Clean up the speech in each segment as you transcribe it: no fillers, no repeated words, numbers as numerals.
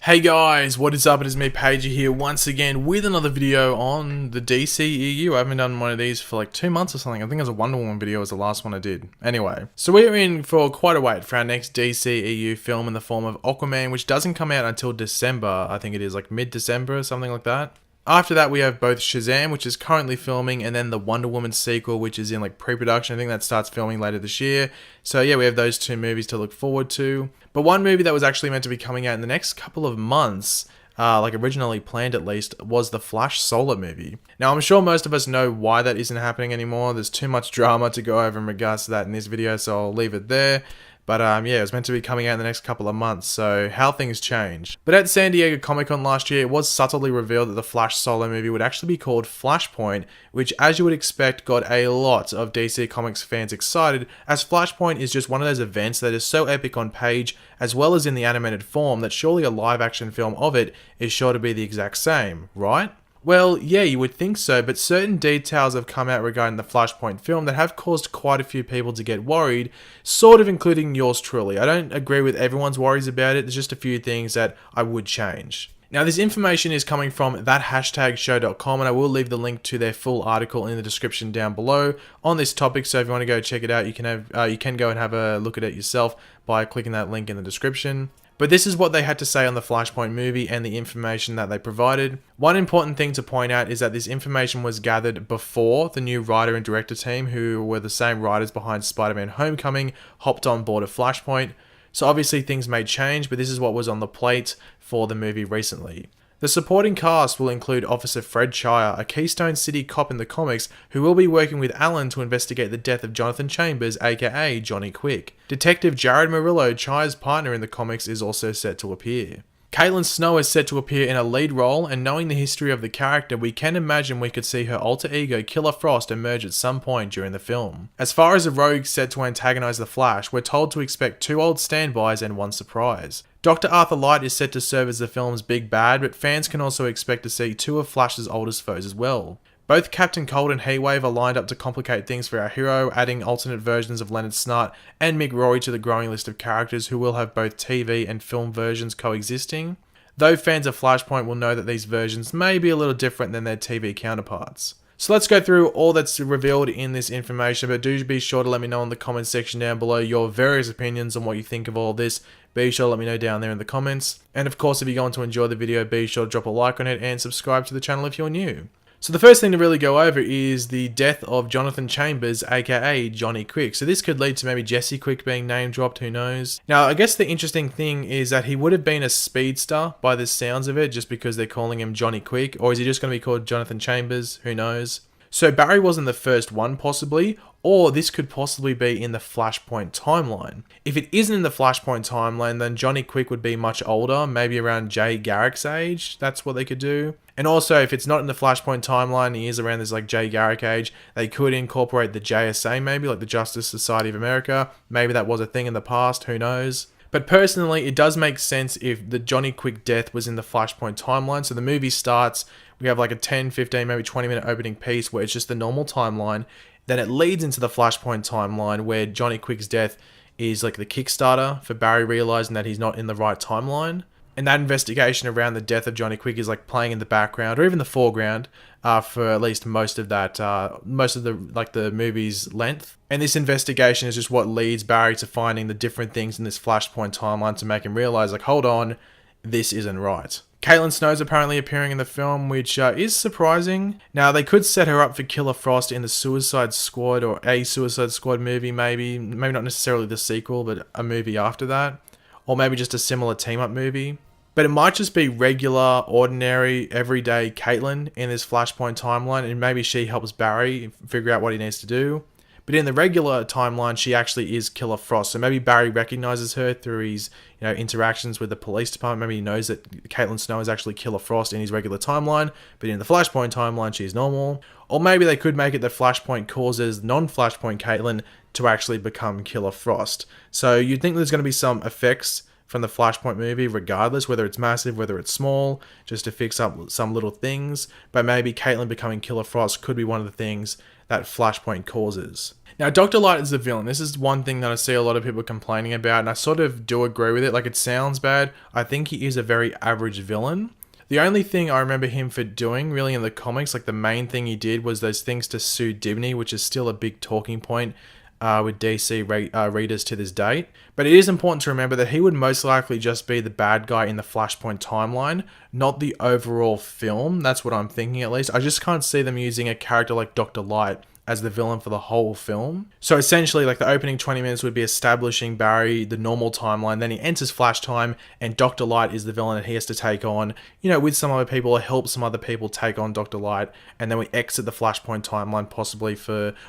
Hey guys, what is up? It is me, Pager here, once again with another video on the DCEU. I haven't done one of these for like 2 months or something. I think it was a Wonder Woman video was the last one I did. Anyway, so we're in for quite a wait for our next DCEU film in the form of Aquaman, which doesn't come out until December. I think it is like mid-December or something like that. After that, we have both Shazam, which is currently filming, and then the Wonder Woman sequel, which is in like pre-production. I think that starts filming later this year. So yeah, we have those two movies to look forward to. But one movie that was actually meant to be coming out in the next couple of months, like originally planned at least, was the Flash Solar movie. Now, I'm sure most of us know why that isn't happening anymore. There's too much drama to go over in regards to that in this video, so I'll leave it there. But yeah, it was meant to be coming out in the next couple of months, so how things changed. But at San Diego Comic-Con last year, it was subtly revealed that the Flash Solo movie would actually be called Flashpoint, which, as you would expect, got a lot of DC Comics fans excited, as Flashpoint is just one of those events that is so epic on page, as well as in the animated form, that surely a live-action film of it is sure to be the exact same, right? Well, yeah, you would think so, but certain details have come out regarding the Flashpoint film that have caused quite a few people to get worried, sort of including yours truly. I don't agree with everyone's worries about it, there's just a few things that I would change. Now, this information is coming from that#show.com, and I will leave the link to their full article in the description down below on this topic, so if you want to go check it out, you can go and have a look at it yourself by clicking that link in the description. But this is what they had to say on the Flashpoint movie and the information that they provided. One important thing to point out is that this information was gathered before the new writer and director team, who were the same writers behind Spider-Man Homecoming, hopped on board of Flashpoint. So obviously things may change, but this is what was on the plate for the movie recently. The supporting cast will include Officer Fred Shire, a Keystone City cop in the comics who will be working with Alan to investigate the death of Jonathan Chambers, aka Johnny Quick. Detective Jared Murillo, Shire's partner in the comics, is also set to appear. Caitlin Snow is set to appear in a lead role, and knowing the history of the character, we can imagine we could see her alter ego Killer Frost emerge at some point during the film. As far as a rogue set to antagonize the Flash, we're told to expect 2 old standbys and 1 surprise. Dr. Arthur Light is set to serve as the film's big bad, but fans can also expect to see 2 of Flash's oldest foes as well. Both Captain Cold and Heatwave are lined up to complicate things for our hero, adding alternate versions of Leonard Snart and Mick Rory to the growing list of characters who will have both TV and film versions coexisting, though fans of Flashpoint will know that these versions may be a little different than their TV counterparts. So let's go through all that's revealed in this information, but do be sure to let me know in the comments section down below your various opinions on what you think of all this. Be sure to let me know down there in the comments. And of course, if you're going to enjoy the video, be sure to drop a like on it and subscribe to the channel if you're new. So the first thing to really go over is the death of Jonathan Chambers, aka Johnny Quick. So this could lead to maybe Jesse Quick being name dropped, who knows. Now, I guess the interesting thing is that he would have been a speedster by the sounds of it, just because they're calling him Johnny Quick. Or is he just going to be called Jonathan Chambers? Who knows. So Barry wasn't the first one possibly, or this could possibly be in the Flashpoint timeline. If it isn't in the Flashpoint timeline, then Johnny Quick would be much older, maybe around Jay Garrick's age. That's what they could do. And also, if it's not in the Flashpoint timeline, he is around this like Jay Garrick age, they could incorporate the JSA maybe, like the Justice Society of America.Maybe that was a thing in the past, who knows. But personally, it does make sense if the Johnny Quick death was in the Flashpoint timeline. So the movie starts, we have like a 10, 15, maybe 20-minute opening piece where it's just the normal timeline. Then it leads into the Flashpoint timeline where Johnny Quick's death is like the Kickstarter for Barry realizing that he's not in the right timeline. And that investigation around the death of Johnny Quick is like playing in the background or even the foreground for at least most of the movie's length. And this investigation is just what leads Barry to finding the different things in this Flashpoint timeline to make him realize, like, hold on, this isn't right. Caitlin Snow's apparently appearing in the film, which is surprising. Now, they could set her up for Killer Frost in the Suicide Squad or a Suicide Squad movie, maybe not necessarily the sequel, but a movie after that. Or maybe just a similar team-up movie. But it might just be regular, ordinary, everyday Caitlin in this Flashpoint timeline, and maybe she helps Barry figure out what he needs to do. But in the regular timeline, she actually is Killer Frost. So maybe Barry recognizes her through his interactions with the police department. Maybe he knows that Caitlin Snow is actually Killer Frost in his regular timeline, but in the Flashpoint timeline, she's normal. Or maybe they could make it that Flashpoint causes non-Flashpoint Caitlin to actually become Killer Frost. So you'd think there's going to be some effects from the Flashpoint movie regardless, whether it's massive, whether it's small, just to fix up some little things. But maybe Caitlin becoming Killer Frost could be one of the things that Flashpoint causes. Now, Dr. Light is the villain. This is one thing that I see a lot of people complaining about, and I sort of do agree with it. Like, it sounds bad. I think he is a very average villain. The only thing I remember him for doing, really, in the comics, like the main thing he did was those things to sue Dibney, which is still a big talking point with DC readers to this date. But it is important to remember that he would most likely just be the bad guy in the Flashpoint timeline, not the overall film. That's what I'm thinking, at least. I just can't see them using a character like Dr. Light as the villain for the whole film. So essentially, like, the opening 20 minutes would be establishing Barry, the normal timeline, then he enters Flash time, and Dr. Light is the villain that he has to take on, with some other people, or help some other people take on Dr. Light, and then we exit the Flashpoint timeline possibly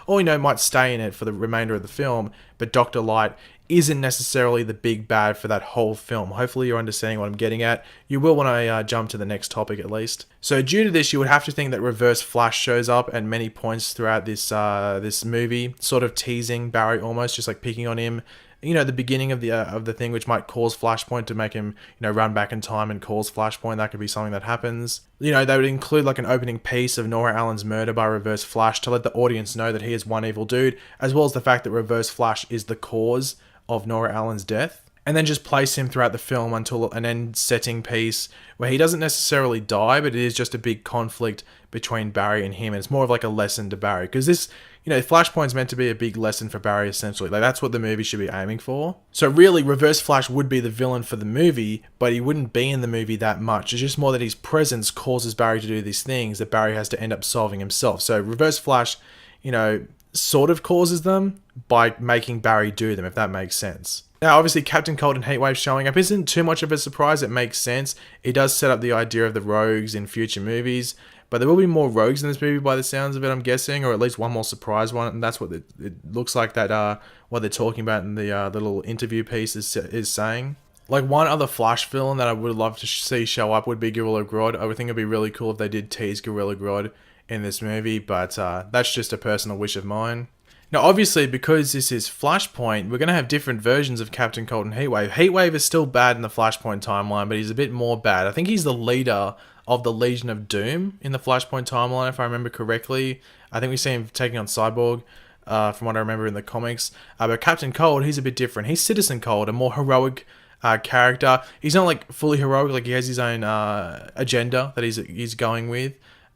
or might stay in it for the remainder of the film, but Dr. Light isn't necessarily the big bad for that whole film. Hopefully you're understanding what I'm getting at. You will when I jump to the next topic, at least. So due to this, you would have to think that Reverse Flash shows up at many points throughout this movie, sort of teasing Barry, almost just like picking on him. The beginning of the thing, which might cause Flashpoint to make him, run back in time and cause Flashpoint. That could be something that happens. They would include like an opening piece of Nora Allen's murder by Reverse Flash to let the audience know that he is one evil dude, as well as the fact that Reverse Flash is the cause of Nora Allen's death, and then just place him throughout the film until an end-setting piece where he doesn't necessarily die, but it is just a big conflict between Barry and him, and it's more of like a lesson to Barry, because this, Flashpoint's meant to be a big lesson for Barry, essentially. Like, that's what the movie should be aiming for. So really, Reverse Flash would be the villain for the movie, but he wouldn't be in the movie that much. It's just more that his presence causes Barry to do these things that Barry has to end up solving himself. So Reverse Flash, sort of causes them by making Barry do them, if that makes sense. Now, obviously, Captain Cold and Heatwave showing up isn't too much of a surprise. It makes sense. It does set up the idea of the rogues in future movies, but there will be more rogues in this movie by the sounds of it, I'm guessing, or at least one more surprise one, and that's what it looks like that what they're talking about in the little interview piece is saying. Like, one other Flash villain that I would love to see show up would be Gorilla Grodd. I would think it'd be really cool if they did tease Gorilla Grodd in this movie, but that's just a personal wish of mine. Now, obviously, because this is Flashpoint, we're going to have different versions of Captain Cold and Heatwave. Heatwave is still bad in the Flashpoint timeline, but he's a bit more bad. I think he's the leader of the Legion of Doom in the Flashpoint timeline, if I remember correctly. I think we see him taking on Cyborg, from what I remember in the comics. But Captain Cold, he's a bit different. He's Citizen Cold, a more heroic character. He's not like fully heroic, like he has his own agenda that he's going with.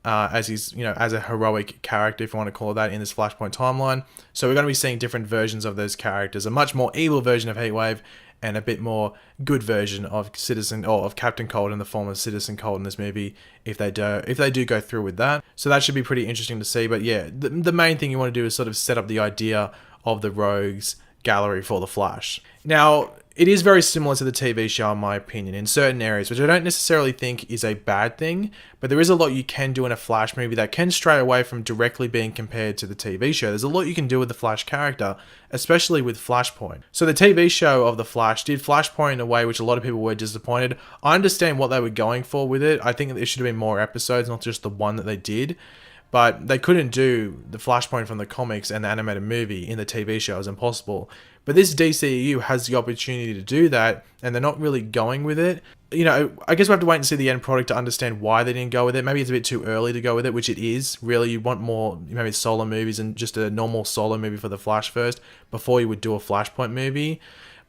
As he's, as a heroic character, if you want to call it that, in this Flashpoint timeline. So we're going to be seeing different versions of those characters. A much more evil version of Heatwave, and a bit more good version of of Captain Cold in the form of Citizen Cold in this movie, if they do go through with that. So that should be pretty interesting to see. But yeah, the main thing you want to do is sort of set up the idea of the rogues gallery for the Flash. Now, it is very similar to the TV show, in my opinion, in certain areas, which I don't necessarily think is a bad thing, but there is a lot you can do in a Flash movie that can stray away from directly being compared to the TV show. There's a lot you can do with the Flash character, especially with Flashpoint. So the TV show of the Flash did Flashpoint in a way which a lot of people were disappointed. I understand what they were going for with it. I think there should have been more episodes, not just the one that they did. But they couldn't do the Flashpoint from the comics and the animated movie in the TV show. It was impossible. But this DCEU has the opportunity to do that, and they're not really going with it. I guess we'll have to wait and see the end product to understand why they didn't go with it. Maybe it's a bit too early to go with it, which it is. Really, you want more, maybe solo movies and just a normal solo movie for the Flash first, before you would do a Flashpoint movie.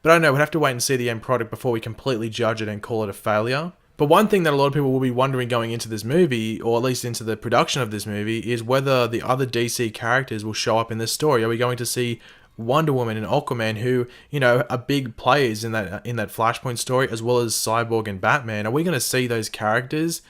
But I don't know, we'd have to wait and see the end product before we completely judge it and call it a failure. But one thing that a lot of people will be wondering going into this movie, or at least into the production of this movie, is whether the other DC characters will show up in this story. Are we going to see Wonder Woman and Aquaman, who, are big players in that Flashpoint story, as well as Cyborg and Batman? Are we going to see those characters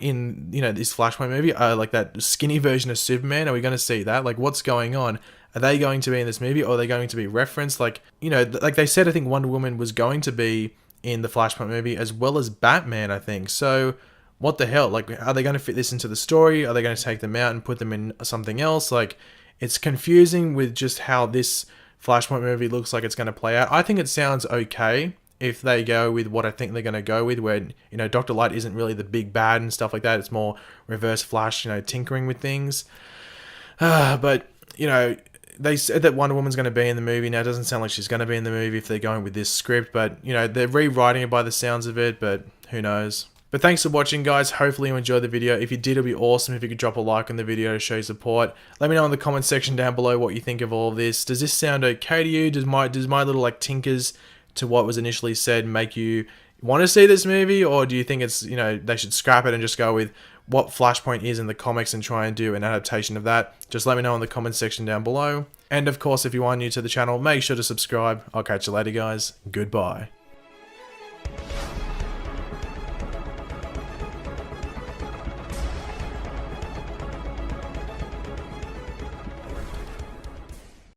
in, this Flashpoint movie? Like that skinny version of Superman? Are we going to see that? Like, what's going on? Are they going to be in this movie, or are they going to be referenced? Like, like they said, I think Wonder Woman was going to be in the Flashpoint movie, as well as Batman, I think. So, what the hell? Like, are they going to fit this into the story? Are they going to take them out and put them in something else? Like, it's confusing with just how this Flashpoint movie looks like it's going to play out. I think it sounds okay if they go with what I think they're going to go with, where, Dr. Light isn't really the big bad and stuff like that. It's more Reverse Flash, tinkering with things. But, they said that Wonder Woman's going to be in the movie. Now, it doesn't sound like she's going to be in the movie if they're going with this script, but, they're rewriting it by the sounds of it, but who knows. But thanks for watching, guys. Hopefully you enjoyed the video. If you did, it'd be awesome if you could drop a like on the video to show your support. Let me know in the comment section down below what you think of all of this. Does this sound okay to you? Does my little like tinkers to what was initially said make you want to see this movie, or do you think it's, you know, they should scrap it and just go with what Flashpoint is in the comics and try and do an adaptation of that? Just let me know in the comment section down below. And of course, if you are new to the channel, make sure to subscribe. I'll catch you later, guys. Goodbye.